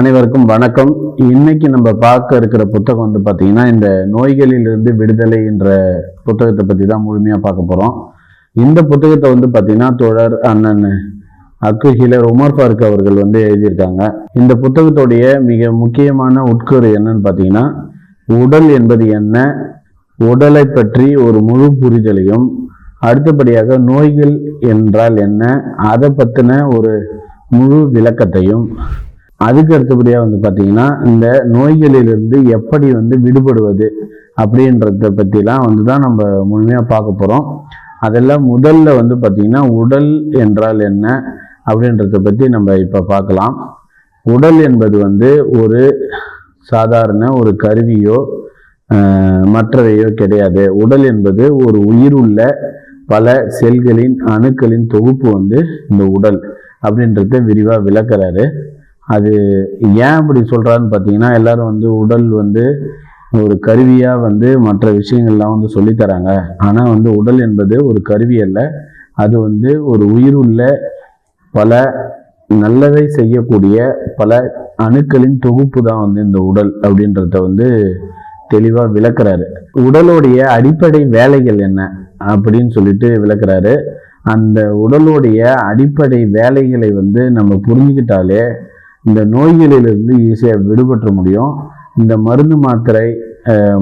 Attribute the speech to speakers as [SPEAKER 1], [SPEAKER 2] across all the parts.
[SPEAKER 1] அனைவருக்கும் வணக்கம். இன்னைக்கு நம்ம பார்க்க இருக்கிற புத்தகம் பார்த்தீங்கன்னா இந்த நோய்களிலிருந்து விடுதலை என்ற புத்தகத்தை பற்றி தான் முழுமையாக பார்க்க போகிறோம். இந்த புத்தகத்தை பார்த்தீங்கன்னா தோழர் அண்ணன் அக்குஹிலர் உமர் ஃபாரூக் அவர்கள் எழுதியிருக்காங்க. இந்த புத்தகத்துடைய மிக முக்கியமான உட்கூறு என்னன்னு பார்த்தீங்கன்னா, உடல் என்பது என்ன, உடலை பற்றி ஒரு முழு புரிதலையும், அடுத்தபடியாக நோய்கள் என்றால் என்ன அதை பற்றின ஒரு முழு விளக்கத்தையும், அதுக்கு அடுத்தபடியாக பார்த்தீங்கன்னா இந்த நோய்களிலிருந்து எப்படி விடுபடுவது அப்படின்றத பற்றிலாம் தான் நம்ம முழுமையாக பார்க்க போகிறோம். அதெல்லாம் முதல்ல பார்த்தீங்கன்னா உடல் என்றால் என்ன அப்படின்றத பற்றி நம்ம இப்போ பார்க்கலாம். உடல் என்பது ஒரு சாதாரண ஒரு கருவியோ மற்றவையோ கிடையாது. உடல் என்பது ஒரு உயிர் உள்ள பல செல்களின் அணுக்களின் தொகுப்பு இந்த உடல் அப்படின்றத விரிவாக விளக்குறாரு. அது ஏன் அப்படி சொல்கிறான்னு பார்த்தீங்கன்னா, எல்லாரும் உடல் ஒரு கருவியாக மற்ற விஷயங்கள்லாம் சொல்லித்தராங்க. ஆனால் உடல் என்பது ஒரு கருவி அல்ல. அது ஒரு உயிர் உள்ள பல நல்லதை செய்யக்கூடிய பல அணுக்களின் தொகுப்பு தான் இந்த உடல் அப்படின்றத தெளிவாக விளக்குறாரு. உடலுடைய அடிப்படை வேலைகள் என்ன அப்படின்னு சொல்லிட்டு விளக்குறாரு. அந்த உடலுடைய அடிப்படை வேலைகளை நம்ம புரிஞ்சுக்கிட்டாலே இந்த நோய்களிலிருந்து ஈஸியாக விடுபட்ட முடியும். இந்த மருந்து மாத்திரை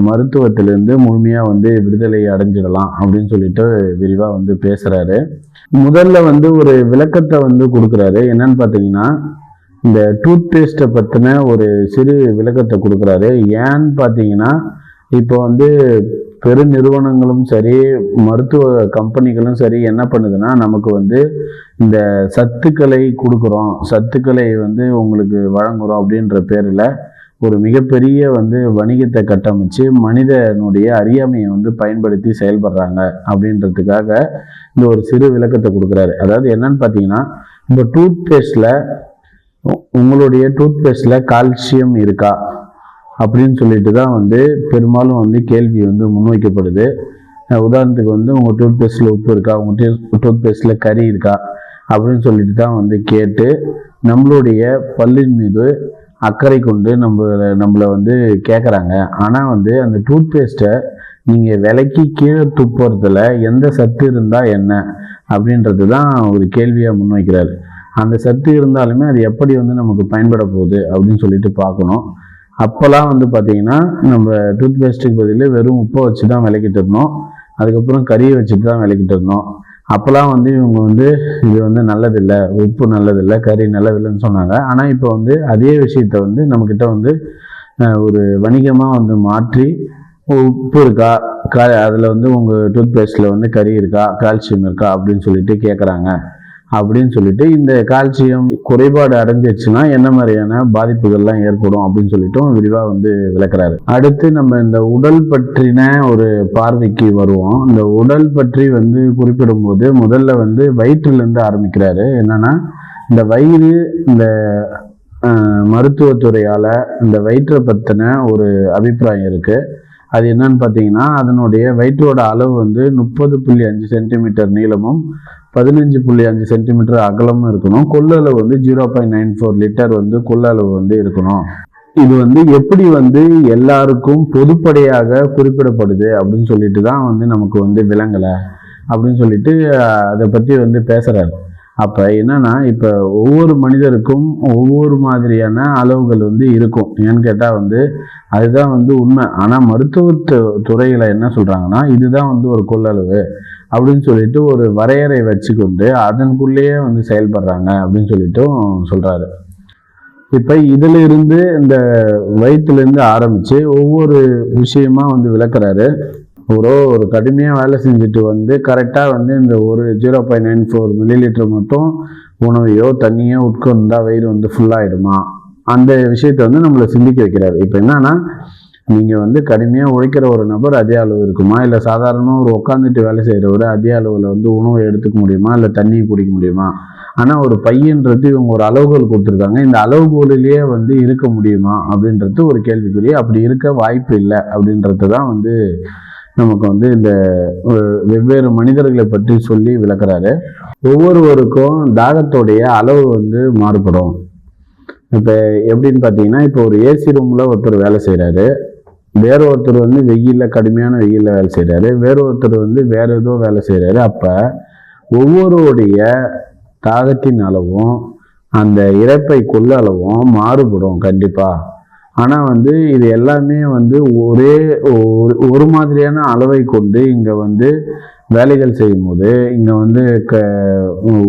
[SPEAKER 1] மருத்துவத்திலிருந்து முழுமையாக விடுதலை அடைஞ்சிடலாம் அப்படின்னு சொல்லிட்டு விரிவாக பேசுகிறாரு. முதல்ல ஒரு விளக்கத்தை கொடுக்குறாரு. என்னன்னு பார்த்தீங்கன்னா, இந்த டூத் பேஸ்ட்டை பற்றின ஒரு சிறு விளக்கத்தை கொடுக்குறாரு. ஏன்னு பார்த்தீங்கன்னா, இப்போ பெருநிறுவனங்களும் சரி மருத்துவ கம்பெனிகளும் சரி என்ன பண்ணுதுன்னா, நமக்கு இந்த சத்துக்களை கொடுக்குறோம், சத்துக்களை உங்களுக்கு வழங்குறோம் அப்படின்ற பேரில் ஒரு மிகப்பெரிய வணிகத்தை கட்டமைச்சு மனிதனுடைய அறியாமையை பயன்படுத்தி செயல்படுறாங்க அப்படின்றதுக்காக இந்த ஒரு சிறு விளக்கத்தை கொடுக்குறாரு. அதாவது என்னன்னு பார்த்தீங்கன்னா, இப்போ உங்களுடைய டூத்பேஸ்டில் கால்சியம் இருக்கா அப்படின்னு சொல்லிட்டு தான் பெரும்பாலும் கேள்வி முன்வைக்கப்படுது. உதாரணத்துக்கு உங்கள் டூத்பேஸ்டில் உப்பு இருக்கா, உங்கள் டூத்பேஸ்டில் கறி இருக்கா அப்படின்னு சொல்லிட்டு தான் கேட்டு நம்மளுடைய பல்லின் மீது அக்கறை கொண்டு நம்மளை கேட்குறாங்க. ஆனால் அந்த டூத்பேஸ்ட்டை நீங்கள் விலைக்கு கீழே துப்புறதுல எந்த சத்து இருந்தால் என்ன அப்படின்றது தான் ஒரு கேள்வியாக முன்வைக்கிறாரு. அந்த சத்து இருந்தாலுமே அது எப்படி நமக்கு பயன்பட போகுது அப்படின்னு சொல்லிட்டு பார்க்கணும். அப்போல்லாம் பார்த்தீங்கன்னா, நம்ம டூத்பேஸ்ட்டுக்கு பதில் வெறும் உப்பை வச்சு தான் விளக்கிட்டு இருந்தோம். அதுக்கப்புறம் கறியை வச்சுட்டு தான் விளக்கிட்டு இருந்தோம். அப்போல்லாம் இவங்க இது நல்லதில்லை, உப்பு நல்லதில்லை, கறி நல்லதில்லைன்னு சொன்னாங்க. ஆனால் இப்போ அதே விஷயத்த நம்மக்கிட்ட ஒரு வணிகமாக மாற்றி உப்பு இருக்கா, அதில் உங்கள் டூத்பேஸ்ட்டில் கறி இருக்கா, கால்சியம் இருக்கா அப்படின்னு சொல்லிட்டு கேட்குறாங்க. அப்படின்னு சொல்லிட்டு இந்த கால்சியம் குறைபாடு அடைஞ்சிடுச்சுன்னா என்ன மாதிரியான பாதிப்புகள்லாம் ஏற்படும் அப்படின்னு சொல்லிட்டும் விரிவாக விளக்குறாரு. அடுத்து நம்ம இந்த உடல் பற்றின ஒரு பார்வைக்கு வருவோம். இந்த உடல் பற்றி குறிப்பிடும் போது முதல்ல வயிற்றிலிருந்து ஆரம்பிக்கிறாரு. என்னன்னா, இந்த வயிறு இந்த மருத்துவத்துறையால் இந்த வயிற்றை பற்றின ஒரு அபிப்பிராயம் இருக்குது. அது என்னன்னு பார்த்தீங்கன்னா, அதனுடைய வயிற்றோட அளவு 30.5 சென்டிமீட்டர் நீளமும் 15.5 சென்டிமீட்டர் அகலமும் இருக்கணும். கொள்ளளவு 0.94 லிட்டர் கொள்ளளவு இருக்கணும். இது எப்படி எல்லாருக்கும் பொதுப்படையாக குறிப்பிடப்படுது அப்படின்னு சொல்லிட்டு தான் நமக்கு விளங்கலை அப்படின்னு சொல்லிட்டு அதை பற்றி பேசுகிறாரு. அப்போ என்னன்னா, இப்போ ஒவ்வொரு மனிதருக்கும் ஒவ்வொரு மாதிரியான அளவுகள் இருக்கும். ஏன்னு கேட்டால் அதுதான் உண்மை. ஆனால் மருத்துவ துறையில் என்ன சொல்கிறாங்கன்னா, இதுதான் ஒரு கொள்ளளவு அப்படின்னு சொல்லிட்டு ஒரு வரையறை வச்சுக்கொண்டு அதனுக்குள்ளேயே செயல்படுறாங்க அப்படின்னு சொல்லிட்டும் சொல்கிறாரு. இப்போ இதிலிருந்து இந்த வயிற்றுலேருந்து ஆரம்பித்து ஒவ்வொரு விஷயமா விளக்குறாரு. ஒரு கடுமையாக வேலை செஞ்சுட்டு கரெக்டாக இந்த ஒரு 0.94 மில்லிலிட்டர் மட்டும் உணவையோ தண்ணியோ உட்கொண்டா வயிறு ஃபுல்லாகிடுமா, அந்த விஷயத்தை நம்மளை சிந்திக்க வைக்கிறாரு. இப்போ என்னன்னா, நீங்கள் கடுமையாக உழைக்கிற ஒரு நபர் அதே அளவு இருக்குமா, இல்லை சாதாரணமாக ஒரு உட்காந்துட்டு வேலை செய்கிறவரை அதே அளவில் உணவை எடுத்துக்க முடியுமா, இல்லை தண்ணியை குடிக்க முடியுமா? ஆனால் ஒரு பையன்றது இவங்க ஒரு அளவுகோல் கொடுத்துருக்காங்க. இந்த அளவுகோலிலேயே இருக்க முடியுமா அப்படின்றது ஒரு கேள்விக்குரிய. அப்படி இருக்க வாய்ப்பு இல்லை அப்படின்றது தான் நமக்கு இந்த வெவ்வேறு மனிதர்களை பற்றி சொல்லி விளக்குறாரு. ஒவ்வொருவருக்கும் தாகத்தோடைய அளவு மாறுபடும். இப்போ எப்படின்னு பார்த்தீங்கன்னா, இப்போ ஒரு ஏசி ரூமில் ஒருத்தர் வேலை செய்கிறாரு, வேற ஒருத்தர் வந்து கடுமையான வெயிலில் வேலை செய்கிறாரு, வேற ஒருத்தர் வந்து வேற ஏதோ வேலை செய்கிறாரு. அப்போ ஒவ்வொருடைய தாகத்தின் அளவும் அந்த இரைப்பை கொள்ள அளவும் மாறுபடும் கண்டிப்பாக. ஆனால் வந்து இது எல்லாமே வந்து ஒரே ஒரு மாதிரியான அளவை கொண்டு இங்கே வந்து வேலைகள் செய்யும்போது, இங்கே வந்து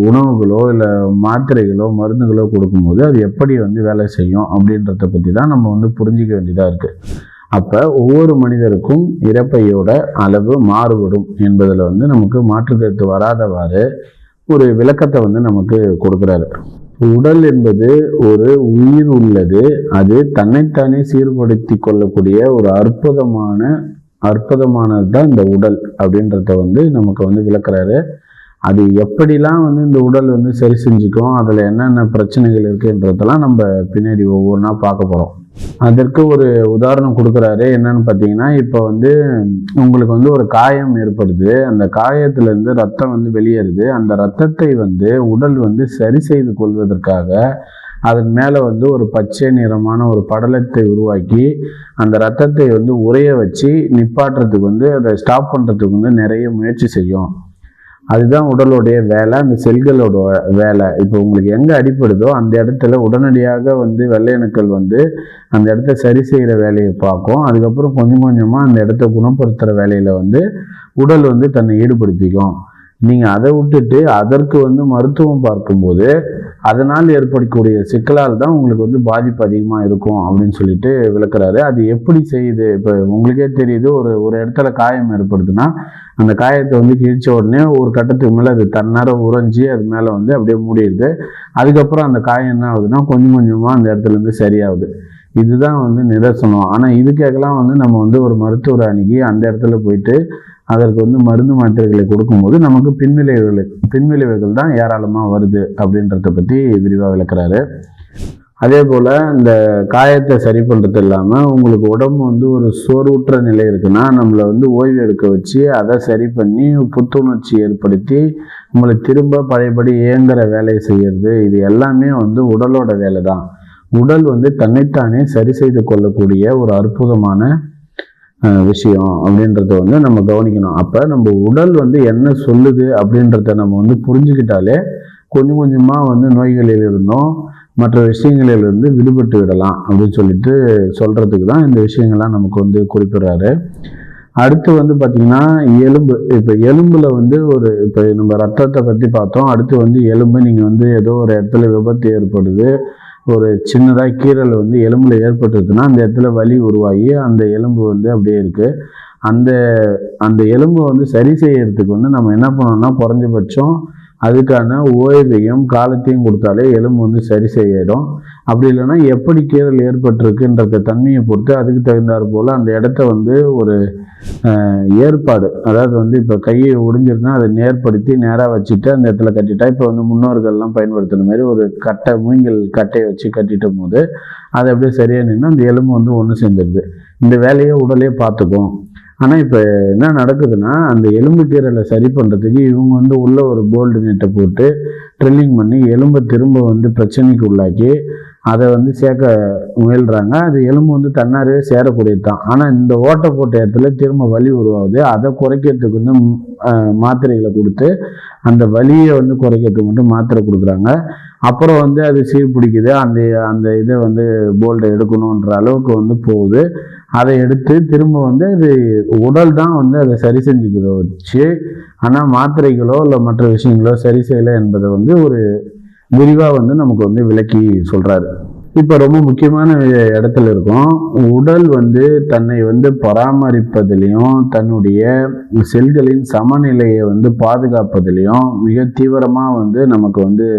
[SPEAKER 1] உணவுகளோ இல்லை மாத்திரைகளோ மருந்துகளோ கொடுக்கும்போது அது எப்படி வந்து வேலை செய்யும் அப்படின்றத பற்றி தான் நம்ம வந்து புரிஞ்சிக்க வேண்டியதாக இருக்குது. அப்போ ஒவ்வொரு மனிதருக்கும் இரைப்பையோட அளவு மாறுபடும் என்பதில் வந்து நமக்கு மாற்று கருத்து வராதவாறு ஒரு விளக்கத்தை வந்து நமக்கு கொடுக்குறாரு. உடல் என்பது ஒரு உயிர் உள்ளது, அது தன்னைத்தானே சீர்படுத்தி கொள்ளக்கூடிய ஒரு அற்புதமானது தான் இந்த உடல் அப்படின்றத வந்து நமக்கு வந்து விளக்குறாரு. அது எப்படிலாம் வந்து இந்த உடல் வந்து சரி செஞ்சுக்கும், அதில் என்னென்ன பிரச்சனைகள் இருக்குன்றதெல்லாம் நம்ம பின்னாடி ஒவ்வொன்றா பார்க்க போகிறோம். அதற்கு ஒரு உதாரணம் கொடுக்குறாரு. என்னன்னு பார்த்தீங்கன்னா, இப்போ வந்து உங்களுக்கு வந்து ஒரு காயம் ஏற்படுது, அந்த காயத்திலேருந்து ரத்தம் வந்து வெளியேறுது. அந்த ரத்தத்தை வந்து உடல் வந்து சரி செய்து கொள்வதற்காக அதன் மேலே வந்து ஒரு பச்சை நிறமான ஒரு படலத்தை உருவாக்கி அந்த ரத்தத்தை வந்து உறைய வச்சு நிப்பாட்டுறதுக்கு வந்து அதை ஸ்டாப் பண்ணுறதுக்கு வந்து நிறைய முயற்சி செய்யும். அதுதான் உடலுடைய வேலை, அந்த செல்களோட வேலை. இப்போ உங்களுக்கு எங்கே அடிப்படுதோ அந்த இடத்துல உடனடியாக வந்து வெள்ளையணுக்கள் வந்து அந்த இடத்த சரி செய்கிற வேலையை பார்க்கும். அதுக்கப்புறம் கொஞ்சம் கொஞ்சமாக அந்த இடத்த குணப்படுத்துகிற வேலையில் வந்து உடல் வந்து தன்னை ஈடுபடுத்திக்கும். நீங்கள் அதை விட்டுட்டு அதற்கு வந்து மருத்துவம் பார்க்கும்போது அதனால் ஏற்படக்கூடிய சிக்கலால் தான் உங்களுக்கு வந்து பாதிப்பு அதிகமாக இருக்கும் அப்படின்னு சொல்லிட்டு விளக்குறாரு. அது எப்படி செய்யுது? இப்போ உங்களுக்கே தெரியுது, ஒரு இடத்துல காயம் ஏற்படுதுன்னா அந்த காயத்தை வந்து கிழிச்ச உடனே ஒரு கட்டத்துக்கு மேலே அது தன்னார உறைஞ்சி அது மேலே வந்து அப்படியே மூடிடுது. அதுக்கப்புறம் அந்த காயம் என்ன ஆகுதுன்னா கொஞ்சம் கொஞ்சமாக அந்த இடத்துல இருந்து சரியாகுது. இதுதான் வந்து நிதர்சனம். ஆனால் இதுக்காகலாம் வந்து நம்ம வந்து ஒரு மருத்துவரை அணுகி அந்த இடத்துல போயிட்டு அதற்கு வந்து மருந்து மாத்திரைகளை கொடுக்கும்போது நமக்கு பின்விளைவுகள் தான் ஏராளமாக வருது அப்படின்றத பற்றி விரிவாக விளக்குறாரு. அதே போல் இந்த காயத்தை சரி பண்ணுறது இல்லாமல் உங்களுக்கு உடம்பு வந்து ஒரு சோர்வுற்ற நிலை இருக்குன்னா நம்மளை வந்து ஓய்வு எடுக்க வச்சு அதை சரி பண்ணி புத்துணர்ச்சி ஏற்படுத்தி நம்மளை திரும்ப பழையபடி இயங்குகிற வேலையை செய்கிறது, இது எல்லாமே வந்து உடலோட வேலை தான். உடல் வந்து தன்னைத்தானே சரி செய்து கொள்ளக்கூடிய ஒரு அற்புதமான விஷயம் அப்படின்றத வந்து நம்ம கவனிக்கணும். அப்போ நம்ம உடல் வந்து என்ன சொல்லுது அப்படின்றத நம்ம வந்து புரிஞ்சுக்கிட்டாலே கொஞ்சம் கொஞ்சமாக வந்து நோய்களில் இருந்தும் மற்ற விஷயங்களிலிருந்து விடுபட்டு விடலாம் அப்படின்னு சொல்லிட்டு சொல்கிறதுக்கு தான் இந்த விஷயங்கள்லாம் நமக்கு வந்து குறிப்பிடுறாரு. அடுத்து வந்து பார்த்திங்கன்னா எலும்பு. இப்போ எலும்பில் வந்து இப்போ நம்ம ரத்தத்தை பற்றி பார்த்தோம். அடுத்து வந்து எலும்பு. நீங்கள் வந்து ஏதோ ஒரு இடத்துல விபத்து ஏற்படுது, ஒரு சின்னதாக கீறல் வந்து எலும்பில் ஏற்பட்டுருதுன்னா அந்த இடத்துல வலி உருவாகி அந்த எலும்பு வந்து அப்படியே இருக்குது. அந்த எலும்பை வந்து சரி செய்யறதுக்கு வந்து நம்ம என்ன பண்ணோம்னா குறைஞ்சபட்சம் அதுக்கான ஓய்வையும் காலத்தையும் கொடுத்தாலே எலும்பு வந்து சரி செய்யிடும். அப்படி இல்லைன்னா எப்படி கீறல் ஏற்பட்டிருக்குன்றத தன்மையை பொறுத்து அதுக்கு தகுந்தாற் போல் அந்த இடத்த வந்து ஒரு ஏற்பாடு, அதாவது வந்து இப்போ கையை ஒடிஞ்சிருக்குன்னா அதை நேர்படுத்தி நேராக வச்சுட்டு அந்த இடத்துல கட்டிட்டா, இப்போ வந்து முன்னோர்கள்லாம் பயன்படுத்துகிற மாதிரி ஒரு மூங்கில் கட்டையை வச்சு கட்டிட்டும் போது அது அப்படியே சரியாக நின்று அந்த எலும்பு வந்து ஒன்று சேர்ந்துடுது. இந்த வேலையை உடலே பார்த்துக்கும். ஆனால் இப்போ என்ன நடக்குதுன்னா அந்த எலும்பு கீறலை சரி பண்ணுறதுக்கு இவங்க வந்து உள்ள ஒரு போல்டு நெட்டை போட்டு ட்ரில்லிங் பண்ணி எலும்பை திரும்ப வந்து பிரச்சனைக்கு உள்ளாக்கி அதை வந்து சேர்க்க முயல்றாங்க. அது எலும்பு வந்து தன்னாரவே சேரக்கூடியது தான். ஆனால் இந்த ஓட்டை போட்ட இடத்துல திரும்ப வலி உருவாகுது. அதை குறைக்கிறதுக்கு வந்து மாத்திரைகளை கொடுத்து அந்த வலியை வந்து குறைக்கிறதுக்கு மட்டும் மாத்திரை கொடுக்குறாங்க. அப்புறம் வந்து அது சீர்பிடிக்குது. அந்த இதை வந்து போல்டை எடுக்கணுன்ற அளவுக்கு வந்து போகுது. அதை எடுத்து திரும்ப வந்து அது உடல் தான் வந்து அதை சரி செஞ்சுக்கிறத வச்சு, ஆனால் மாத்திரைகளோ இல்லை மற்ற விஷயங்களோ சரி செய்யலை என்பதை வந்து ஒரு விரிவாக வந்து நமக்கு வந்து விளக்கி சொல்கிறாரு. இப்போ ரொம்ப முக்கியமான இடத்துல இருக்கும். உடல் வந்து தன்னை வந்து பராமரிப்பதிலையும் தன்னுடைய செல்களின் சமநிலையை வந்து பாதுகாப்பதிலையும் மிக தீவிரமாக வந்து நமக்கு வந்து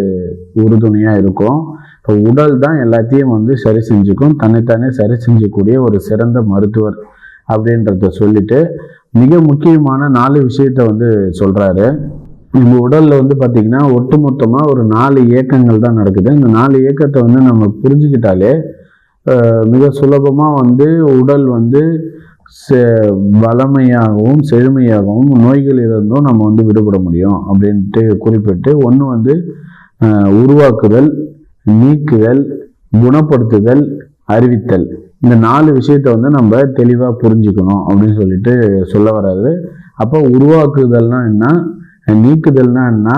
[SPEAKER 1] உறுதுணையாக இருக்கும். இப்போ உடல் தான் எல்லாத்தையும் வந்து சரி செஞ்சுக்கும், தன்னைத்தானே சரி செஞ்சக்கூடிய ஒரு சிறந்த மருத்துவர் அப்படின்றத சொல்லிட்டு மிக முக்கியமான 4 விஷயத்த வந்து சொல்கிறாரு. நம்ம உடலில் வந்து பார்த்திங்கன்னா ஒட்டுமொத்தமாக ஒரு 4 இயக்கங்கள் தான் நடக்குது. இந்த 4 இயக்கத்தை வந்து நம்ம புரிஞ்சுக்கிட்டாலே மிக சுலபமாக வந்து உடல் வந்து வளமையாகவும் செழுமையாகவும் நோய்களிலிருந்தும் நம்ம வந்து விடுபட முடியும் அப்படின்ட்டு குறிப்பிட்டு, ஒன்று வந்து உருவாக்குதல், நீக்குதல், குணப்படுத்துதல், அறிவித்தல். இந்த 4 விஷயத்த வந்து நம்ம தெளிவா புரிஞ்சுக்கணும் அப்படின்னு சொல்லிட்டு சொல்ல வர்றாரு. அப்போ உருவாக்குதல்னா என்ன, நீக்குதல்னா என்ன,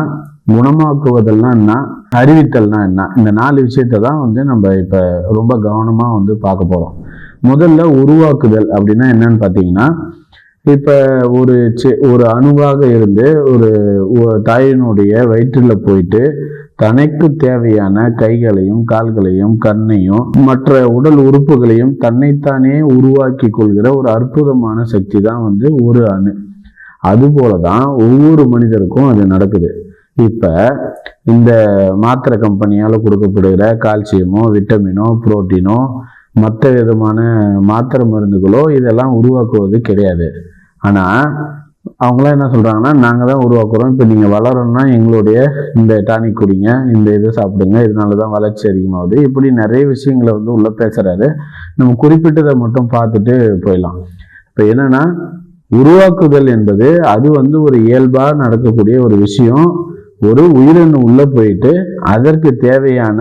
[SPEAKER 1] குணமாக்குவதல்னா என்ன, அறிவித்தல்னா என்ன, இந்த 4 விஷயத்த தான் வந்து நம்ம இப்ப ரொம்ப கவனமா வந்து பார்க்க போறோம். முதல்ல உருவாக்குதல் அப்படின்னா என்னன்னு பார்த்தீங்கன்னா, இப்ப ஒரு அணுவாக இருந்து ஒரு தாயினுடைய வயிற்றுல போயிட்டு தனக்கு தேவையான கைகளையும் கால்களையும் கண்ணையும் மற்ற உடல் உறுப்புகளையும் தன்னைத்தானே உருவாக்கி கொள்கிற ஒரு அற்புதமான சக்தி தான் வந்து ஒரு அணு. அதுபோலதான் ஒவ்வொரு மனிதருக்கும் அது நடக்குது. இப்ப இந்த மாத்திரை கம்பெனியால கொடுக்கப்படுகிற கால்சியமோ விட்டமினோ புரோட்டீனோ மற்ற விதமான மாத்திரை மருந்துகளோ இதெல்லாம் உருவாக்குவது கிடையாது. ஆனா அவங்களாம் என்ன சொல்றாங்கன்னா, நாங்க தான் உருவாக்குறோம், இப்ப நீங்க வளரணும்னா எங்களுடைய இந்த டானிக் குடிங்க, இந்த இதை சாப்பிடுங்க, இதனாலதான் வளர்ச்சி அதிகமாகுது, இப்படி நிறைய விஷயங்களை வந்து உள்ள பேசுறாரு. நம்ம குறிப்பிட்டதை மட்டும் பார்த்துட்டு போயிடலாம். இப்ப என்னன்னா, உருவாக்குதல் என்பது அது வந்து ஒரு இயல்பா நடக்கக்கூடிய ஒரு விஷயம். ஒரு உயிரினு உள்ள போயிட்டு அதற்கு தேவையான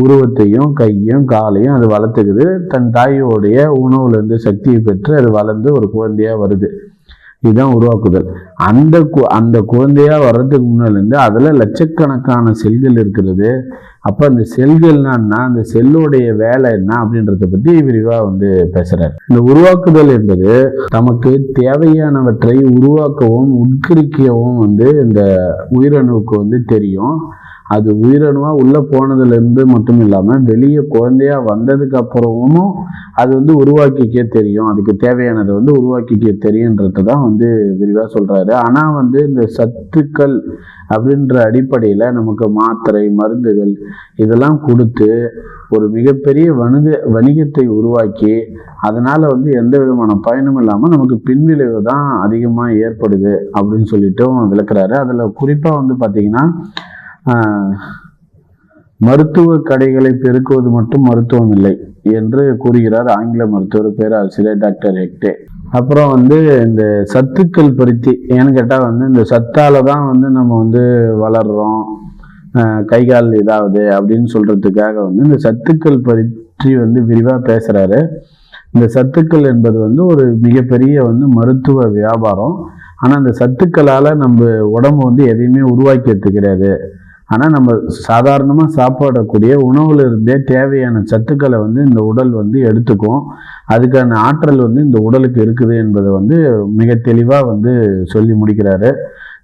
[SPEAKER 1] உருவத்தையும் கையும் காலையும் அது வளர்த்துக்குது. தன் தாயோடைய உணவுல இருந்து சக்தியை பெற்று அது வளர்ந்து ஒரு குழந்தையா வருது. இதுதான் உருவாக்குதல். அந்த குழந்தையா வர்றதுக்கு முன்னால இருந்து அதுல லட்சக்கணக்கான செல்கள் இருக்கிறது. அப்ப அந்த செல்கள்னா அந்த செல்லுடைய வேலை என்ன அப்படின்றத பத்தி விரிவா வந்து பேசுறாரு. இந்த உருவாக்குதல் என்பது தமக்கு தேவையானவற்றை உருவாக்கவும் உட்கரிக்கவும் வந்து இந்த உயிரணுவுக்கு வந்து தெரியும். அது உயிரணுவா உள்ள போனதுல இருந்து மட்டும் இல்லாம வெளியே குழந்தையா வந்ததுக்கு அப்புறமும் அது வந்து உருவாக்கிக்க தெரியும். அதுக்கு தேவையானதை வந்து உருவாக்கிக்க தெரியுன்றதுதான் வந்து விரிவா சொல்றாரு. ஆனா வந்து இந்த சத்துக்கள் அப்படின்ற அடிப்படையில நமக்கு மாத்திரை மருந்துகள் இதெல்லாம் கொடுத்து ஒரு மிகப்பெரிய வணிகத்தை உருவாக்கி அதனால வந்து எந்த விதமான பயனும் இல்லாம நமக்கு பின்விளைவு தான் அதிகமா ஏற்படுது அப்படின்னு சொல்லிட்டும் விளக்குறாரு. அதுல குறிப்பா வந்து பாத்தீங்கன்னா, மருத்துவ கடைகளை பெருக்குவது மட்டும் மருத்துவம் இல்லை என்று கூறுகிறார் ஆங்கில மருத்துவர் பேராசிரியர் டாக்டர் ஹெக்டே. அப்புறம் வந்து இந்த சத்துக்கள் பருத்தி ஏன்னு கேட்டா வந்து இந்த சத்தால தான் வந்து நம்ம வந்து வளர்றோம், கை கால் இதாவது அப்படின்னு சொல்றதுக்காக வந்து இந்த சத்துக்கள் பற்றி வந்து விரிவா பேசுறாரு. இந்த சத்துக்கள் என்பது வந்து ஒரு மிகப்பெரிய வந்து மருத்துவ வியாபாரம். ஆனா இந்த சத்துக்களால நம்ம உடம்பு வந்து எதையுமே உருவாக்கி கிடையாது. ஆனால் நம்ம சாதாரணமாக சாப்பிடக்கூடிய உணவுல இருந்தே தேவையான சத்துக்களை வந்து இந்த உடல் வந்து எடுத்துக்கும். அதுக்கான ஆற்றல் வந்து இந்த உடலுக்கு இருக்குது என்பதை வந்து மிக தெளிவாக வந்து சொல்லி முடிக்கிறாரு.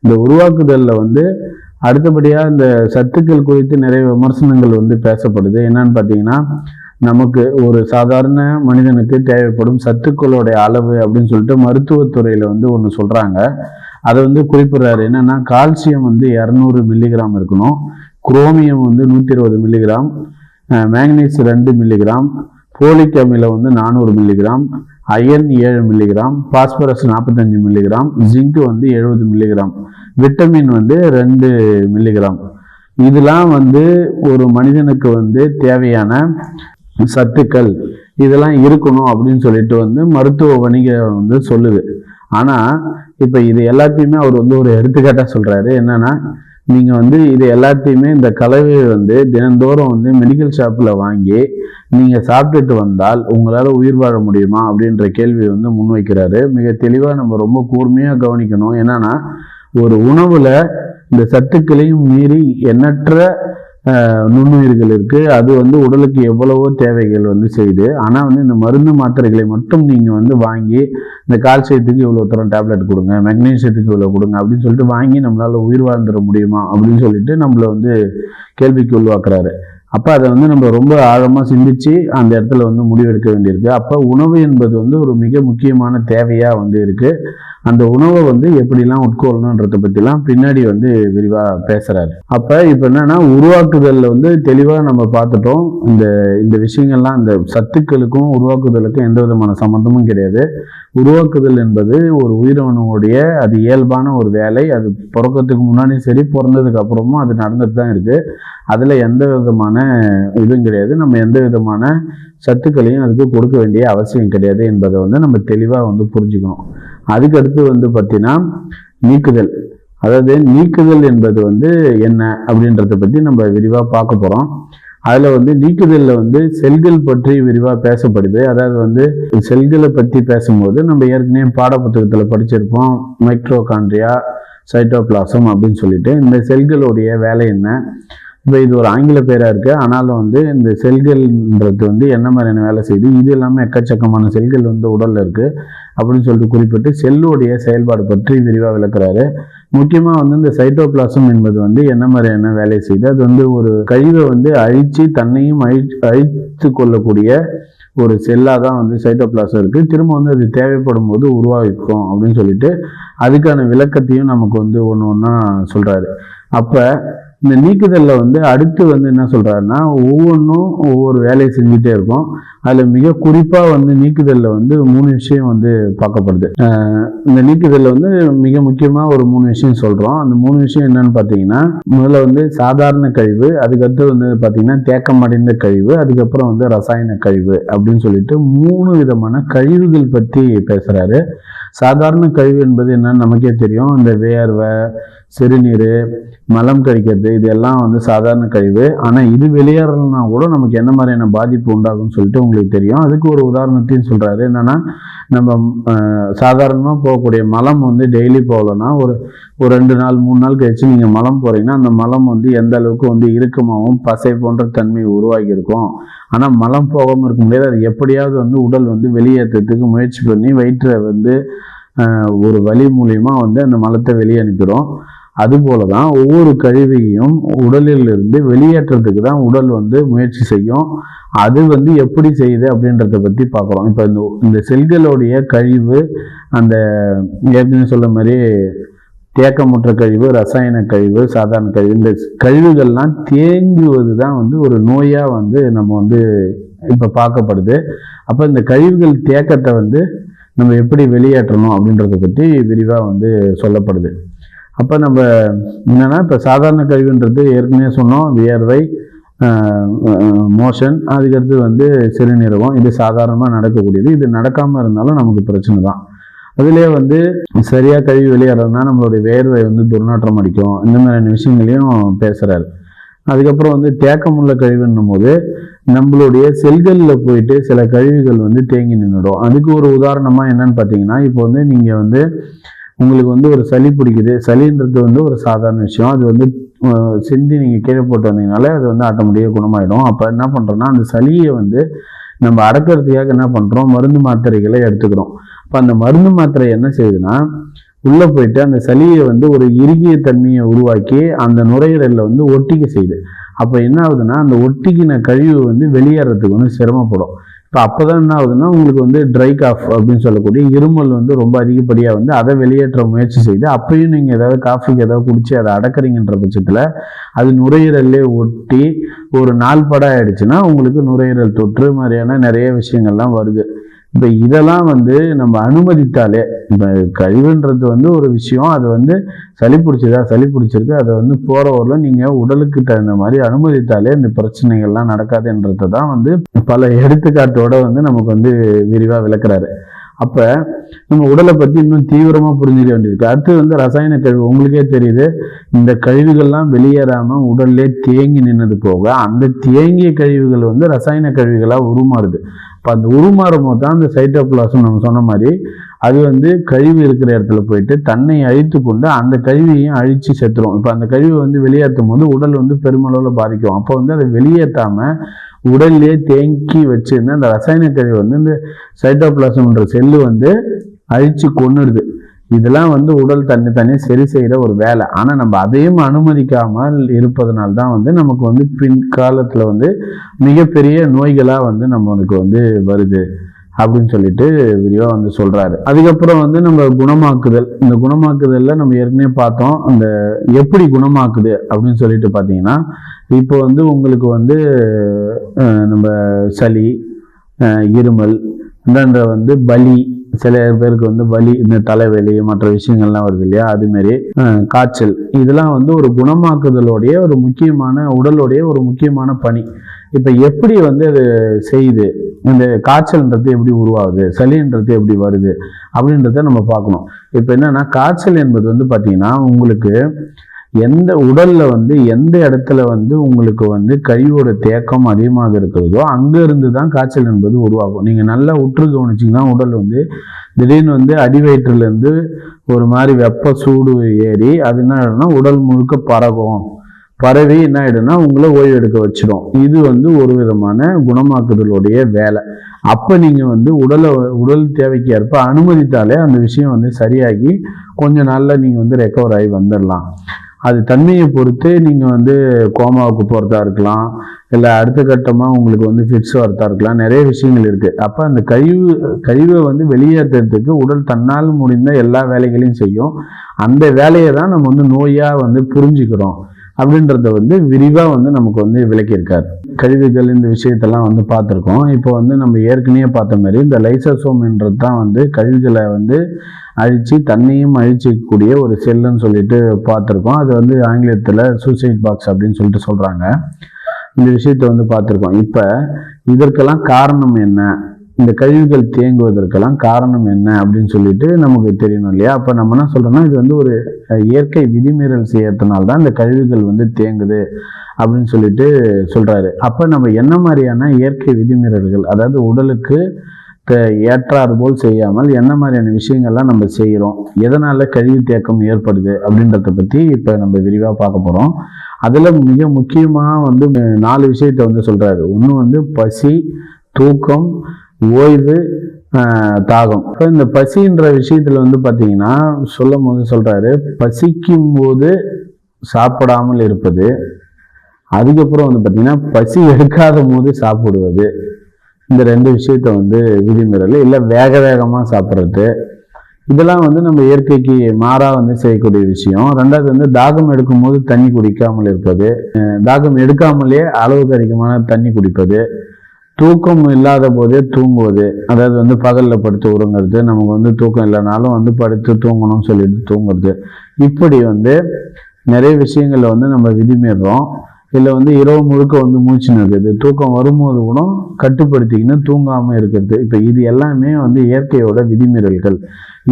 [SPEAKER 1] இந்த உருவாக்குதலில் வந்து அடுத்தபடியாக இந்த சத்துக்கள் குறித்து நிறைய விமர்சனங்கள் வந்து பேசப்படுது. என்னன்னு பார்த்தீங்கன்னா, நமக்கு ஒரு சாதாரண மனிதனுக்கு தேவைப்படும் சத்துக்களுடைய அளவு அப்படின்னு சொல்லிட்டு மருத்துவத்துறையில் வந்து ஒன்று சொல்கிறாங்க. அதை வந்து குறிப்பிடுறாரு. என்னன்னா, கால்சியம் வந்து 200 மில்லிகிராம் இருக்கணும், குரோமியம் வந்து 120 மில்லிகிராம், மேக்னீஸ் 2 மில்லிகிராம், போலிக் அமிலம் வந்து 400 milligram, iron 7 milligram, phosphorus 45 milligram, zinc வந்து 70 மில்லிகிராம், விட்டமின் வந்து 2 மில்லிகிராம். இதெல்லாம் வந்து ஒரு மனிதனுக்கு வந்து தேவையான சத்துக்கள் இதெல்லாம் இருக்கணும் அப்படின்னு சொல்லிட்டு வந்து மருத்துவ வணிகம் வந்து சொல்லுது. ஆனா இப்ப இது எல்லாத்தையுமே அவர் வந்து ஒரு எடுத்துக்காட்டா சொல்றாரு. என்னன்னா, நீங்க வந்து இது எல்லாத்தையுமே இந்த கலவையை வந்து தினந்தோறும் வந்து மெடிக்கல் ஷாப்ல வாங்கி நீங்க சாப்பிட்டுட்டு வந்தால் உங்களால உயிர் வாழ முடியுமா அப்படின்ற கேள்வி வந்து முன்வைக்கிறாரு. மிக தெளிவா நம்ம ரொம்ப கூர்மையா கவனிக்கணும். என்னன்னா, ஒரு உணவுல இந்த சத்துக்களையும் மீறி எண்ணற்ற நுண்ணுயிர்கள் இருக்கு. அது வந்து உடலுக்கு எவ்வளவோ தேவைகள் வந்து செய்யுது. ஆனா வந்து இந்த மருந்து மாத்திரைகளை மட்டும் நீங்க வந்து வாங்கி இந்த கால்சியத்துக்கு இவ்வளவு தரம் டேப்லெட் கொடுங்க, மெக்னீசியத்துக்கு இவ்வளவு கொடுங்க அப்படின்னு சொல்லிட்டு வாங்கி நம்மளால உயிர் வாழ்ந்துட முடியுமா அப்படின்னு சொல்லிட்டு நம்மள வந்து கேள்விக்கு உருவாக்குறாரு. அப்ப அதை வந்து நம்ம ரொம்ப ஆழமா சிந்திச்சு அந்த இடத்துல வந்து முடிவெடுக்க வேண்டியிருக்கு. அப்ப உணவு என்பது வந்து ஒரு மிக முக்கியமான தேவையா வந்து இருக்கு. அந்த உணவை வந்து எப்படிலாம் உட்கொள்ளணுன்றத பத்திலாம் பின்னாடி வந்து விரிவா பேசுறாரு. அப்ப இப்ப என்னன்னா, உருவாக்குதல்ல வந்து தெளிவா நம்ம பார்த்துட்டோம். இந்த விஷயங்கள்லாம் இந்த சத்துக்களுக்கும் உருவாக்குதலுக்கும் எந்த விதமான சம்பந்தமும் கிடையாது. உருவாக்குதல் என்பது ஒரு உயிரினனுடைய அது இயல்பான ஒரு வேலை. அது பிறக்கிறதுக்கு முன்னாடியும் சரி, பிறந்ததுக்கு அப்புறமும் அது நடந்துட்டு தான் இருக்கு. அதுல எந்த விதமான இதுவும் கிடையாது. நம்ம எந்த விதமான சத்துக்களையும் அதுக்கு கொடுக்க வேண்டிய அவசியம் கிடையாது என்பதை வந்து நம்ம தெளிவா வந்து புரிஞ்சுக்கணும். அதுக்கடுத்து வந்து பார்த்தீங்கன்னா, நீக்குதல். அதாவது நீக்குதல் என்பது வந்து என்ன அப்படின்றத பத்தி நம்ம விரிவா பார்க்க போறோம். அதில் வந்து நீக்குதலில் வந்து செல்கள் பற்றி விரிவாக பேசப்படுது. அதாவது வந்து செல்களை பற்றி பேசும்போது நம்ம ஏற்கனவே பாடப்புத்தகத்தில் படிச்சிருப்போம், மைக்ரோகாண்ட்ரியா, சைட்டோபிளாசம் அப்படின்னு சொல்லிட்டு. இந்த செல்களுடைய வேலை என்ன? இப்போ இது ஒரு ஆங்கில பேராக இருக்குது, ஆனாலும் வந்து இந்த செல்கள்ன்றது வந்து என்ன மாதிரியான வேலை செய்யுது, இது இல்லாமல் எக்கச்சக்கமான செல்கள் வந்து உடலில் இருக்குது அப்படின்னு சொல்லிட்டு குறிப்பிட்டு செல்லுடைய செயல்பாடு பற்றி விரிவாக விளக்குறாரு. முக்கியமாக வந்து இந்த சைட்டோபிளாசம் என்பது வந்து என்ன மாதிரியான வேலையை செய்யுது, அது வந்து ஒரு கழிவை வந்து அழித்து தன்னையும் அழித்து கொள்ளக்கூடிய ஒரு செல்லாக தான் வந்து சைட்டோபிளாசம் இருக்குது. திரும்ப வந்து அது தேவைப்படும் போது உருவாகிக்கும் அப்படின்னு சொல்லிட்டு அதுக்கான விளக்கத்தையும் நமக்கு வந்து ஒன்று ஒன்றா சொல்கிறாரு. அப்போ இந்த நீக்குதலில் வந்து அடுத்து வந்து என்ன சொல்கிறாருன்னா, ஒவ்வொன்றும் ஒவ்வொரு வேலையை செஞ்சுட்டே இருக்கும். அதில் மிக குறிப்பாக வந்து நீக்குதலில் வந்து 3 விஷயம் வந்து பார்க்கப்படுது. இந்த நீக்குதலில் வந்து மிக முக்கியமாக ஒரு 3 விஷயம் சொல்கிறோம். அந்த 3 விஷயம் என்னன்னு பார்த்தீங்கன்னா, முதல்ல வந்து சாதாரண கழிவு, அதுக்கடுத்து வந்து பார்த்தீங்கன்னா தேக்கமடைந்த கழிவு, அதுக்கப்புறம் வந்து ரசாயன கழிவு அப்படின்னு சொல்லிட்டு 3 விதமான கழிவுகள் பற்றி பேசுகிறாரு. சாதாரண கழிவு என்பது என்னன்னு நமக்கே தெரியும். இந்த வேர்வை, சிறுநீர், மலம் கழிக்கிறது, இதெல்லாம் வந்து சாதாரண கழிவு. ஆனால் இது வெளியேறலைன்னா கூட நமக்கு என்ன மாதிரியான பாதிப்பு உண்டாகும்னு சொல்லிட்டு உங்களுக்கு தெரியும். அதுக்கு ஒரு உதாரணத்தையும் சொல்கிறாரு. என்னென்னா, நம்ம சாதாரணமாக போகக்கூடிய மலம் வந்து டெய்லி போகலன்னா ஒரு 2 நாள் 3 நாள் கழிச்சு நீங்கள் மலம் போகிறீங்கன்னா அந்த மலம் வந்து எந்த அளவுக்கு வந்து இறுக்கமாகவும் பசை போன்ற தன்மை உருவாகி இருக்கும். ஆனால் மலம் போகாமல் இருக்க முடியாது. அது எப்படியாவது வந்து உடல் வந்து வெளியேற்றத்துக்கு முயற்சி பண்ணி வயிற்றை வந்து ஒரு வழி மூலியமாக வந்து அந்த மலத்தை வெளியே அனுப்பிடும். அதுபோல தான் ஒவ்வொரு கழிவையும் உடலில் இருந்து வெளியேற்றத்துக்கு தான் உடல் வந்து முயற்சி செய்யும். அது வந்து எப்படி செய்யுது அப்படின்றத பற்றி பார்க்குறோம். இப்போ இந்த செல்களுடைய கழிவு, அந்த ஏற்கனவே சொல்ல மாதிரி தேக்கமுற்ற கழிவு, ரசாயன கழிவு, சாதாரண கழிவு, இந்த கழிவுகள்லாம் தேங்குவது தான் வந்து ஒரு நோயாக வந்து நம்ம வந்து இப்போ பார்க்கப்படுது. அப்போ இந்த கழிவுகள் தேக்கத்தை வந்து நம்ம எப்படி வெளியேற்றணும் அப்படின்றத பற்றி விரிவாக வந்து சொல்லப்படுது. அப்போ நம்ம என்னென்னா, இப்போ சாதாரண கழிவுன்றது ஏற்கனவே சொன்னோம், வியர்வை, மோஷன், அதுக்கடுத்து வந்து சிறுநீரகம். இது சாதாரணமாக நடக்கக்கூடியது. இது நடக்காமல் இருந்தாலும் நமக்கு பிரச்சனை தான். அதுலேயே வந்து சரியாக கழிவு வெளியேறதுனா நம்மளுடைய வேர்வை வந்து துர்நாற்றம் அடிக்கும். இந்த மாதிரியான விஷயங்களையும் பேசுகிறாரு. அதுக்கப்புறம் வந்து தேக்கமுள்ள கழிவுன்னும் போது நம்மளுடைய செல்களில் போயிட்டு சில கழிவுகள் வந்து தேங்கி நின்றுடும். அதுக்கு ஒரு உதாரணமாக என்னன்னு பார்த்தீங்கன்னா, இப்போ வந்து நீங்கள் வந்து உங்களுக்கு வந்து ஒரு சளி பிடிக்குது. சளின்றது வந்து ஒரு சாதாரண விஷயம். அது வந்து சிந்தி நீங்கள் கீழே போட்டு வந்தீங்கனாலே அது வந்து ஆட்டோமேட்டிக்காக குணமாயிடும். அப்போ என்ன பண்ணுறோன்னா, அந்த சளியை வந்து நம்ம அடக்கிறதுக்காக என்ன பண்ணுறோம், மருந்து மாத்திரைகளை எடுத்துக்கிறோம். அப்போ அந்த மருந்து மாத்திரை என்ன செய்யுதுன்னா, உள்ளே போயிட்டு அந்த சளியை வந்து ஒரு இறுகிய தன்மையை உருவாக்கி அந்த நுரையீரலில் வந்து ஒட்டிக்க செய்யுது. அப்போ என்ன ஆகுதுன்னா, அந்த ஒட்டிக்கின கழிவு வந்து வெளியேறதுக்கு வந்து சிரமப்படும். இப்போ அப்போ தான் என்ன ஆகுதுன்னா, உங்களுக்கு வந்து ட்ரை காஃப் அப்படின்னு சொல்லக்கூடிய இருமல் வந்து ரொம்ப அதிகப்படியாக வந்து அதை வெளியேற்ற முயற்சி செய்யுது. அப்பயும் நீங்கள் ஏதாவது காஃபிக்கு ஏதாவது குடிச்சு அதை அடக்கிறீங்கன்ற பட்சத்தில் அது நுரையீரல்லே ஒட்டி ஒரு நாள்படம் ஆயிடுச்சுன்னா உங்களுக்கு நுரையீரல் தொற்று மாதிரியான நிறைய விஷயங்கள்லாம் வருது. இப்போ இதெல்லாம் வந்து நம்ம அனுமதித்தாலே, இப்போ கழிவுன்றது வந்து ஒரு விஷயம், அது வந்து சளி பிடிச்சிருக்கு, அதை வந்து போகிற ஊரில் நீங்கள் உடலுக்கு தகுந்த மாதிரி அனுமதித்தாலே இந்த பிரச்சனைகள்லாம் நடக்காதுன்றதை தான் வந்து பல எடுத்துக்காட்டோட வந்து நமக்கு வந்து விரிவாக விளக்குறாரு. அப்போ நம்ம உடலை பற்றி இன்னும் தீவிரமாக புரிஞ்சுக்க வேண்டியிருக்கு. அடுத்து வந்து ரசாயன கழிவு. உங்களுக்கே தெரியுது, இந்த கழிவுகள்லாம் வெளியேறாமல் உடல்லே தேங்கி நின்னது போக அந்த தேங்கிய கழிவுகள் வந்து ரசாயன கழிவுகளாக உருமாறுது. இப்போ அந்த உருமாறும் போது தான் அந்த சைட்டோபிளாசம் நம்ம சொன்ன மாதிரி அது வந்து கழிவு இருக்கிற இடத்துல போயிட்டு தன்னை அழித்து கொண்டு அந்த கழிவையும் அழித்து செத்துரும். இப்போ அந்த கழிவை வந்து வெளியேற்றும் போது உடல் வந்து பெருமளவில் பாதிக்கும். அப்போ வந்து அதை வெளியேற்றாமல் உடல்லே தேங்கி வச்சிருந்த அந்த ரசாயன கழிவு வந்து இந்த சைட்டோபிளாசம்ன்ற செல்லு வந்து அழித்து கொன்னுடுது. இதெல்லாம் வந்து உடல் தன்னை சரி செய்கிற ஒரு வேலை. ஆனால் நம்ம அதையும் அனுமதிக்காமல் இருப்பதனால தான் வந்து நமக்கு வந்து பின்காலத்தில் வந்து மிகப்பெரிய நோய்களாக வந்து நம்மளுக்கு வந்து வருது அப்படின்னு சொல்லிட்டு விரிவாக வந்து சொல்கிறாரு. அதுக்கப்புறம் வந்து நம்ம குணமாக்குதல். இந்த குணமாக்குதலில் நம்ம ஏற்கனவே பார்த்தோம், அந்த எப்படி குணமாக்குது அப்படின்னு சொல்லிட்டு பார்த்தீங்கன்னா, இப்போ வந்து உங்களுக்கு வந்து நம்ம சளி, இருமல், இந்த வந்து பலி, சில பேருக்கு வந்து வலி, இந்த தலைவலி மற்ற விஷயங்கள்லாம் வருது இல்லையா, அதுமாரி காய்ச்சல், இதெல்லாம் வந்து ஒரு குணமாக்குதலோடைய ஒரு முக்கியமான உடலுடைய ஒரு முக்கியமான பணி. இப்போ எப்படி வந்து அது செய்யுது, இந்த காய்ச்சல்ன்றது எப்படி உருவாகுது, சளின்றது எப்படி வருது அப்படின்றத நம்ம பார்க்கணும். இப்போ என்னன்னா, காய்ச்சல் என்பது வந்து பார்த்தீங்கன்னா உங்களுக்கு எந்த உடல்ல வந்து எந்த இடத்துல வந்து உங்களுக்கு வந்து கழிவோட தேக்கம் அதிகமாக இருக்கிறதோ அங்க இருந்து தான் காய்ச்சல் என்பது உருவாகும். நீங்க நல்லா உற்று கவனிச்சிங்கன்னா உடல் வந்து திடீர்னு வந்து அடிவயிற்றுல இருந்து ஒரு மாதிரி வெப்ப சூடு ஏறி அது என்ன ஆயிடும்னா உடல் முழுக்க பரவி என்ன ஆயிடும்னா உங்களை ஓய்வு எடுக்க வச்சிடும். இது வந்து ஒரு விதமான குணமாக்குதலுடைய வேலை. அப்ப நீங்க வந்து உடல் தேவைக்கு ஏற்ப அனுமதித்தாலே அந்த விஷயம் வந்து சரியாகி கொஞ்ச நாள்ல நீங்க வந்து ரெக்கவர் ஆகி வந்துடலாம். அது தன்மையை பொறுத்து நீங்க வந்து கோமாவுக்கு போறதா இருக்கலாம், இல்லை அடுத்த கட்டமா உங்களுக்கு வந்து ஃபிட்ஸ் வரதா இருக்கலாம். நிறைய விஷயங்கள் இருக்கு. அப்ப அந்த கழிவை வந்து வெளியேற்றுறதுக்கு உடல் தன்னால் முடிந்த எல்லா வேலைகளையும் செய்யும். அந்த வேலையை தான் நம்ம வந்து நோயா வந்து புரிஞ்சுக்கிறோம் அப்படின்றத வந்து விரிவா வந்து நமக்கு வந்து விளக்கியிருக்காரு. கழிவுகள் இந்த விஷயத்தெல்லாம் வந்து பார்த்துருக்கோம். இப்போ வந்து நம்ம ஏற்கனவே பார்த்த மாதிரி இந்த லைசோசோம்ன்றது தான் வந்து கழிவுகளை வந்து அழிச்சு தண்ணியும் அழிச்சிக்கூடிய ஒரு செல்லுன்னு சொல்லிட்டு பார்த்துருக்கோம். அது வந்து ஆங்கிலத்தில் சூசைட் பாக்ஸ் அப்படின்னு சொல்லிட்டு சொல்றாங்க. இந்த விஷயத்த வந்து பார்த்துருக்கோம். இப்போ இதற்கெல்லாம் காரணம் என்ன, இந்த கழிவுகள் தேங்குவதற்கெல்லாம் காரணம் என்ன அப்படின்னு சொல்லிட்டு நமக்கு தெரியணும் இல்லையா? அப்போ நம்ம என்ன சொல்றோம்னா இது வந்து ஒரு இயற்கை விதிமீறல் செய்யறதுனால தான் இந்த கழிவுகள் வந்து தேங்குது அப்படின்னு சொல்லிட்டு சொல்றாரு. அப்போ நம்ம என்ன மாதிரியான இயற்கை விதிமீறல்கள், அதாவது உடலுக்கு ஏற்றாறு போல் செய்யாமல் என்ன மாதிரியான விஷயங்கள்லாம் நம்ம செய்கிறோம், எதனால கழிவு தேக்கம் ஏற்படுது அப்படின்றத பற்றி இப்போ நம்ம விரிவாக பார்க்க போகிறோம். அதில் மிக முக்கியமாக வந்து 4 விஷயத்த வந்து சொல்றாரு. ஒன்று வந்து பசி, தூக்கம், ஓய்வு, தாகம். இப்போ இந்த பசின்ற விஷயத்துல வந்து பார்த்தீங்கன்னா சொல்லும் போது சொல்றாரு, பசிக்கும் போது சாப்பிடாமல் இருப்பது, அதுக்கப்புறம் வந்து பார்த்தீங்கன்னா பசி எடுக்காத போது சாப்பிடுவது, இந்த 2 விஷயத்த வந்து விதிமீறல். இல்லை வேகமாக சாப்பிட்றது, இதெல்லாம் வந்து நம்ம இயற்கைக்கு மாறா வந்து செய்யக்கூடிய விஷயம். 2வது வந்து தாகம் எடுக்கும் போது தண்ணி குடிக்காமல் இருப்பது, தாகம் எடுக்காமலே அளவுக்கு அதிகமான தண்ணி குடிப்பது, தூக்கம் இல்லாத போதே தூங்குவது, அதாவது வந்து பகல்ல படுத்து உறங்குறது, நமக்கு வந்து தூக்கம் இல்லைனாலும் வந்து படுத்து தூங்கணும்னு சொல்லிட்டு தூங்குறது. இப்படி வந்து நிறைய விஷயங்கள்ல வந்து நம்ம விதிமீறோம். இல்லை வந்து இரவு முழுக்க வந்து மூச்சு நிற்கிறது, தூக்கம் வரும்போது கூட கட்டுப்படுத்திக்கின்னு தூங்காம இருக்கிறது. இப்போ இது எல்லாமே வந்து இயற்கையோட விதிமீறல்கள்.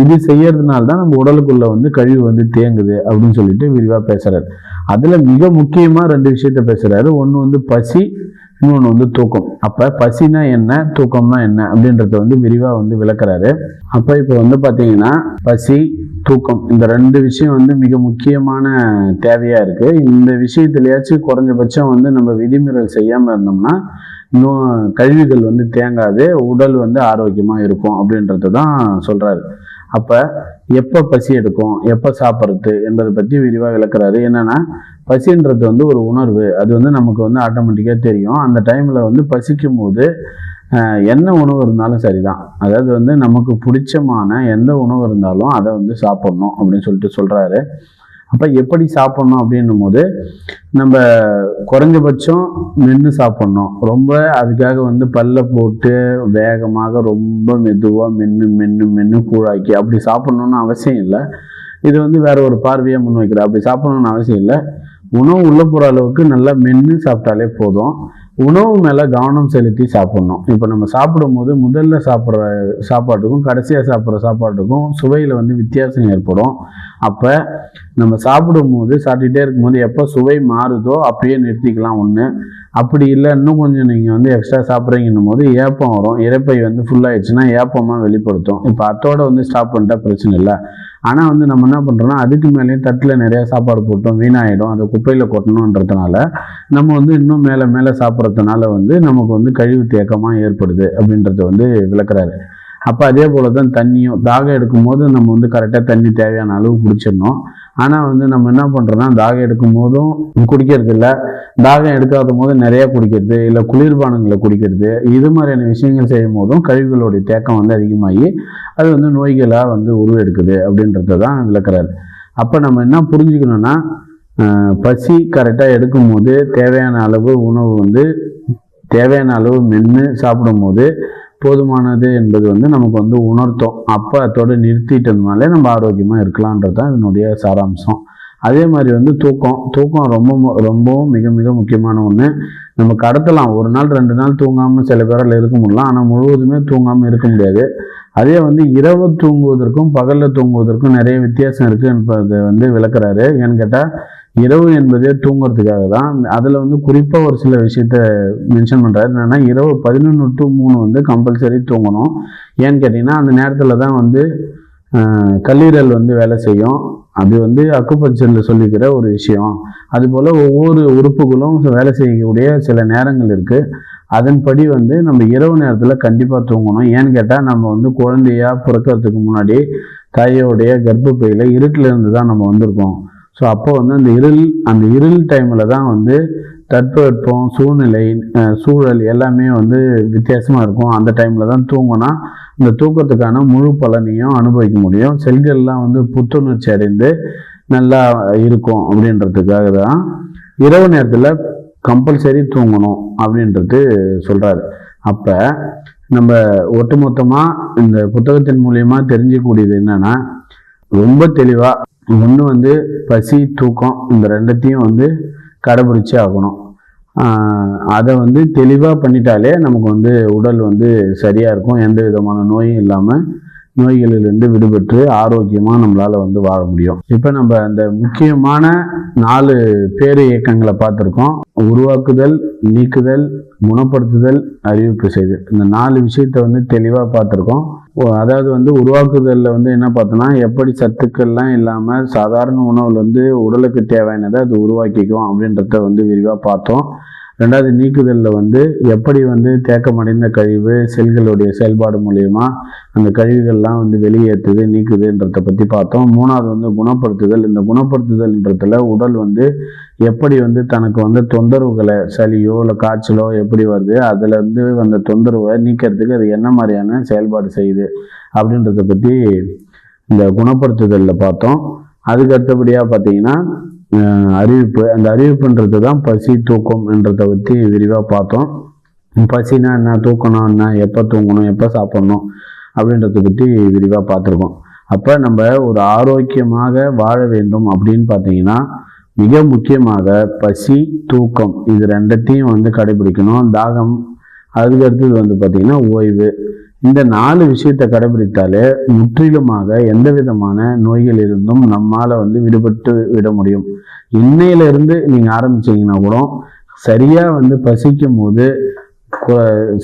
[SPEAKER 1] இது செய்யறதுனால தான் நம்ம உடலுக்குள்ள வந்து கழிவு வந்து தேங்குது அப்படின்னு சொல்லிட்டு விரிவா பேசுறாரு. அதுல மிக முக்கியமா 2 விஷயத்த பேசுறாரு. ஒன்று வந்து பசி, இன்னொன்று வந்து தூக்கம். அப்ப பசினா என்ன, தூக்கம்னா என்ன அப்படின்றத வந்து விரிவா வந்து விளக்குறாரு. அப்ப இப்ப வந்து பாத்தீங்கன்னா பசி, தூக்கம் இந்த 2 விஷயம் வந்து மிக முக்கியமான தேவையா இருக்கு. இந்த விஷயத்திலயாச்சும் குறைஞ்சபட்சம் வந்து நம்ம விதிமீறல் செய்யாம இருந்தோம்னா இன்னும் கழிவுகள் வந்து தேங்காது, உடல் வந்து ஆரோக்கியமா இருக்கும் அப்படின்றது தான் சொல்றாரு. அப்ப எப்ப பசி எடுக்கும், எப்ப சாப்பிட்றது என்பதை பற்றி விரிவா விளக்குறாரு. என்னன்னா பசின்றது வந்து ஒரு உணர்வு, அது வந்து நமக்கு வந்து ஆட்டோமேட்டிக்கா தெரியும். அந்த டைம்ல வந்து பசிக்கும் போது என்ன உணவு இருந்தாலும் சரிதான், அதாவது வந்து நமக்கு பிடிச்சமான எந்த உணவு இருந்தாலும் அதை வந்து சாப்பிடணும் அப்படின்னு சொல்லிட்டு சொல்றாரு. அப்ப எப்படி சாப்பிடணும் அப்படின்னும் போது நம்ம குறைஞ்சபட்சம் மென்று சாப்பிடணும். ரொம்ப அதுக்காக வந்து பல்ல போட்டு வேகமாக ரொம்ப மெதுவா மென்னு கூழாக்கி அப்படி சாப்பிடணும்னு அவசியம் இல்லை. இது வந்து வேற ஒரு பார்வையா முன் வைக்கிற. அப்படி சாப்பிடணும்னு அவசியம் இல்லை. உணவு உள்ள போற அளவுக்கு நல்லா மென்று சாப்பிட்டாலே போதும். உணவு மேல கவனம் செலுத்தி சாப்பிடணும். இப்போ நம்ம சாப்பிடும் போது முதல்ல சாப்பிட்ற சாப்பாட்டுக்கும் கடைசியா சாப்பிட்ற சாப்பாட்டுக்கும் சுவையில வந்து வித்தியாசம் ஏற்படும். அப்ப நம்ம சாப்பிடும் போது சாப்பிட்டுட்டே இருக்கும்போது எப்போ சுவை மாறுதோ அப்பயே நிறுத்திக்கலாம் ஒன்று. அப்படி இல்லை இன்னும் கொஞ்சம் நீங்கள் வந்து எக்ஸ்ட்ரா சாப்பிட்றீங்கன்னும் போது ஏப்பம் வரும். இரைப்பை வந்து ஃபுல்லாகிடுச்சுன்னா ஏப்பமாக வெளிப்படுத்தும். இப்போ அத்தோட வந்து ஸ்டாப் பண்ணிட்டா பிரச்சனை இல்லை. ஆனால் வந்து நம்ம என்ன பண்ணுறோம்னா அதுக்கு மேலேயும் தட்டில் நிறையா சாப்பாடு போட்டோம், வீணாயிடும், அதை குப்பையில் கொட்டணுன்றதுனால நம்ம வந்து இன்னும் மேலே மேலே சாப்பிட்றதுனால வந்து நமக்கு வந்து கழிவு தேக்கமாக ஏற்படுது அப்படின்றத வந்து விளக்குறாரு. அப்போ அதே போல தான் தண்ணியும், தாகம் எடுக்கும் போது நம்ம வந்து கரெக்டாக தண்ணி தேவையான அளவு குடிச்சிடணும். ஆனால் வந்து நம்ம என்ன பண்ணுறோம்னா தாகம் எடுக்கும் போதும் குடிக்கிறது இல்லை, தாகம் எடுக்காத போது நிறையா குடிக்கிறது, இல்லை குளிர்பானங்களை குடிக்கிறது, இது மாதிரியான விஷயங்கள் செய்யும் போதும் கழிவுகளுடைய தேக்கம் வந்து அதிகமாகி அது வந்து நோய்களாக வந்து உருவெடுக்குது அப்படின்றத தான் விளக்குறாரு. அப்போ நம்ம என்ன புரிஞ்சுக்கணும்னா பசி கரெக்டாக எடுக்கும் போது தேவையான அளவு உணவு வந்து தேவையான அளவு மென்று சாப்பிடும் போது போதுமானது என்பது வந்து நமக்கு வந்து உணர்த்தோம். அப்போ அதோட நிறுத்திட்டதுனாலே நம்ம ஆரோக்கியமாக இருக்கலான்றது தான் இதனுடைய சாராம்சம். அதே மாதிரி வந்து தூக்கம் ரொம்பவும் மிக மிக முக்கியமான ஒன்று. நம்ம கடத்தலாம், ஒரு நாள் 2 நாள் தூங்காமல் சில பேரால் இருக்க முடியலாம், ஆனால் முழுவதுமே தூங்காமல் இருக்க முடியாது. அதே வந்து இரவு தூங்குவதற்கும் பகலில் தூங்குவதற்கும் நிறைய வித்தியாசம் இருக்குது என்பதை வந்து விளக்குறாரு. ஏன்னு கேட்டால் இரவு என்பதே தூங்குறதுக்காக தான். அதில் வந்து குறிப்பாக ஒரு சில விஷயத்த மென்ஷன் பண்ணுறாரு. என்னென்னா இரவு 11 to 3 வந்து கம்பல்சரி தூங்கணும். ஏன்னு கேட்டிங்கன்னா அந்த நேரத்தில் தான் வந்து கல்லீரல் வந்து வேலை செய்யும். அது வந்து அக்குபஞ்சரில் சொல்லிக்கிற ஒரு விஷயம். அதுபோல் ஒவ்வொரு உறுப்புகளும் வேலை செய்யக்கூடிய சில நேரங்கள் இருக்குது. அதன்படி வந்து நம்ம இரவு நேரத்தில் கண்டிப்பாக தூங்கணும். ஏன்னு கேட்டால் நம்ம வந்து குழந்தையாக பிறக்கிறதுக்கு முன்னாடி தாயோடைய கர்ப்பப்பையில் இருட்டில் இருந்து தான் நம்ம வந்திருக்கோம். ஸோ அப்போ வந்து அந்த இருள் டைமில் தான் வந்து தட்பவெப்பம், சூழல் எல்லாமே வந்து வித்தியாசமாக இருக்கும். அந்த டைமில் தான் தூங்கினா இந்த தூக்கத்துக்கான முழு பலனையும் அனுபவிக்க முடியும். செல்கள்லாம் வந்து புத்துணர்ச்சி அடைந்து நல்லா இருக்கும். அப்படின்றதுக்காக தான் இரவு நேரத்தில் கம்பல்சரி தூங்கணும் அப்படின்றது சொல்கிறாரு. அப்போ நம்ம ஒட்டுமொத்தமாக இந்த புத்தகத்தின் மூலயமா தெரிஞ்சிக்கக்கூடியது என்னன்னா, ரொம்ப தெளிவாக ஒன்று வந்து பசி, தூக்கம் இந்த ரெண்டத்தையும் வந்து கடைபிடிச்சே ஆகணும். அதை வந்து தெளிவாக பண்ணிட்டாலே நமக்கு வந்து உடல் வந்து சரியாக இருக்கும். எந்த விதமான நோயும் இல்லாமல் நோய்களிலிருந்து விடுபட்டு ஆரோக்கியமாக நம்மளால் வந்து வாழ முடியும். இப்போ நம்ம அந்த முக்கியமான 4 பேரு இயக்கங்களை பார்த்துருக்கோம். உருவாக்குதல், நீக்குதல், குணப்படுத்துதல், அறிவிப்பு செய்தல். இந்த 4 விஷயத்தை வந்து தெளிவாக பார்த்துருக்கோம். அதாவது வந்து உருவாக்குதலில் வந்து என்ன பார்த்தோன்னா, எப்படி சத்துக்கள்லாம் இல்லாமல் சாதாரண உணவுல வந்து உடலுக்கு தேவையானதை அது உருவாக்கிக்கும் அப்படின்றத வந்து விரிவாக பார்த்தோம். 2வது நீக்குதலில் வந்து எப்படி வந்து தேக்கமடைந்த கழிவு செல்களுடைய செயல்பாடு மூலயமா அந்த கழிவுகள்லாம் வந்து வெளியேற்றுது, நீக்குதுன்றதை பற்றி பார்த்தோம். 3வது வந்து குணப்படுத்துதல். இந்த குணப்படுத்துதல்ன்றதுல உடல் வந்து எப்படி வந்து தனக்கு வந்து தொந்தரவுகளை, சளியோ இல்லை காய்ச்சலோ எப்படி வருது, அதில் இருந்து அந்த தொந்தரவை நீக்கிறதுக்கு அது என்ன மாதிரியான செயல்பாடு செய்யுது அப்படின்றத பற்றி இந்த குணப்படுத்துதலில் பார்த்தோம். அதுக்கு அடுத்தபடியாக பார்த்தீங்கன்னா அறிவிப்பு. அந்த அறிவிப்புன்றது தான் பசி, தூக்கம் என்றதை பற்றி விரிவாக பார்த்தோம். பசினா என்ன, தூக்கணும் என்ன, எப்போ தூங்கணும், எப்போ சாப்பிட்ணும் அப்படின்றத பற்றி விரிவாக பார்த்துருக்கோம். அப்போ நம்ம ஒரு ஆரோக்கியமாக வாழ வேண்டும் அப்படின்னு பார்த்தீங்கன்னா மிக முக்கியமாக பசி, தூக்கம் இது ரெண்டத்தையும் வந்து கடைபிடிக்கணும். தாகம், அதுக்கு அடுத்தது வந்து பார்த்திங்கன்னா ஓய்வு. இந்த 4 விஷயத்தை கடைபிடித்தாலே முற்றிலுமாக எந்த விதமான நோய்கள் இருந்தும் நம்மால் வந்து விடுபட்டு விட முடியும். இன்னையிலிருந்து நீங்கள் ஆரம்பிச்சிங்கன்னா கூட சரியாக வந்து பசிக்கும் போது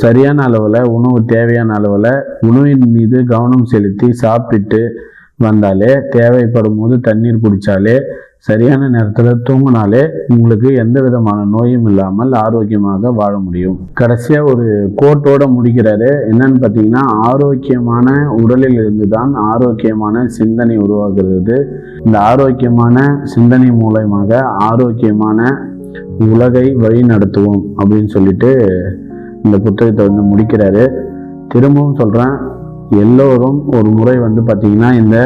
[SPEAKER 1] சரியான அளவில் உணவு, தேவையான அளவில் உணவின் மீது கவனம் செலுத்தி சாப்பிட்டு வந்தாலே, தேவைப்படும் போது தண்ணீர் குடித்தாலே, சரியான நேரத்தில் தூங்கினாலே உங்களுக்கு எந்த விதமான நோயும் இல்லாமல் ஆரோக்கியமாக வாழ முடியும். கடைசியாக ஒரு கோட்டோட முடிக்கிறாரு. என்னன்னு பார்த்தீங்கன்னா, ஆரோக்கியமான உடலில் இருந்து தான் ஆரோக்கியமான சிந்தனை உருவாகிறது. இந்த ஆரோக்கியமான சிந்தனை மூலமாக ஆரோக்கியமான உலகை வழி நடத்துவோம் அப்படின்னு சொல்லிட்டு இந்த புத்தகத்தை வந்து முடிக்கிறாரு. திரும்பவும் சொல்கிறேன், எல்லோரும் ஒரு முறை வந்து பார்த்தீங்கன்னா இந்த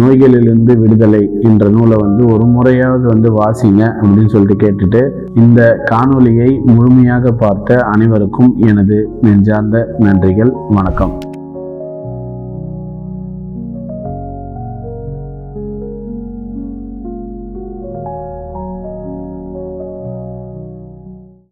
[SPEAKER 1] நோய்களிலிருந்து விடுதலை என்ற நூலை வந்து ஒரு முறையாவது வந்து வாசிங்க அப்படின்னு சொல்லிட்டு கேட்டுட்டு, இந்த காணொளியை முழுமையாக பார்த்த அனைவருக்கும் எனது நெஞ்சார்ந்த நன்றிகள். வணக்கம்.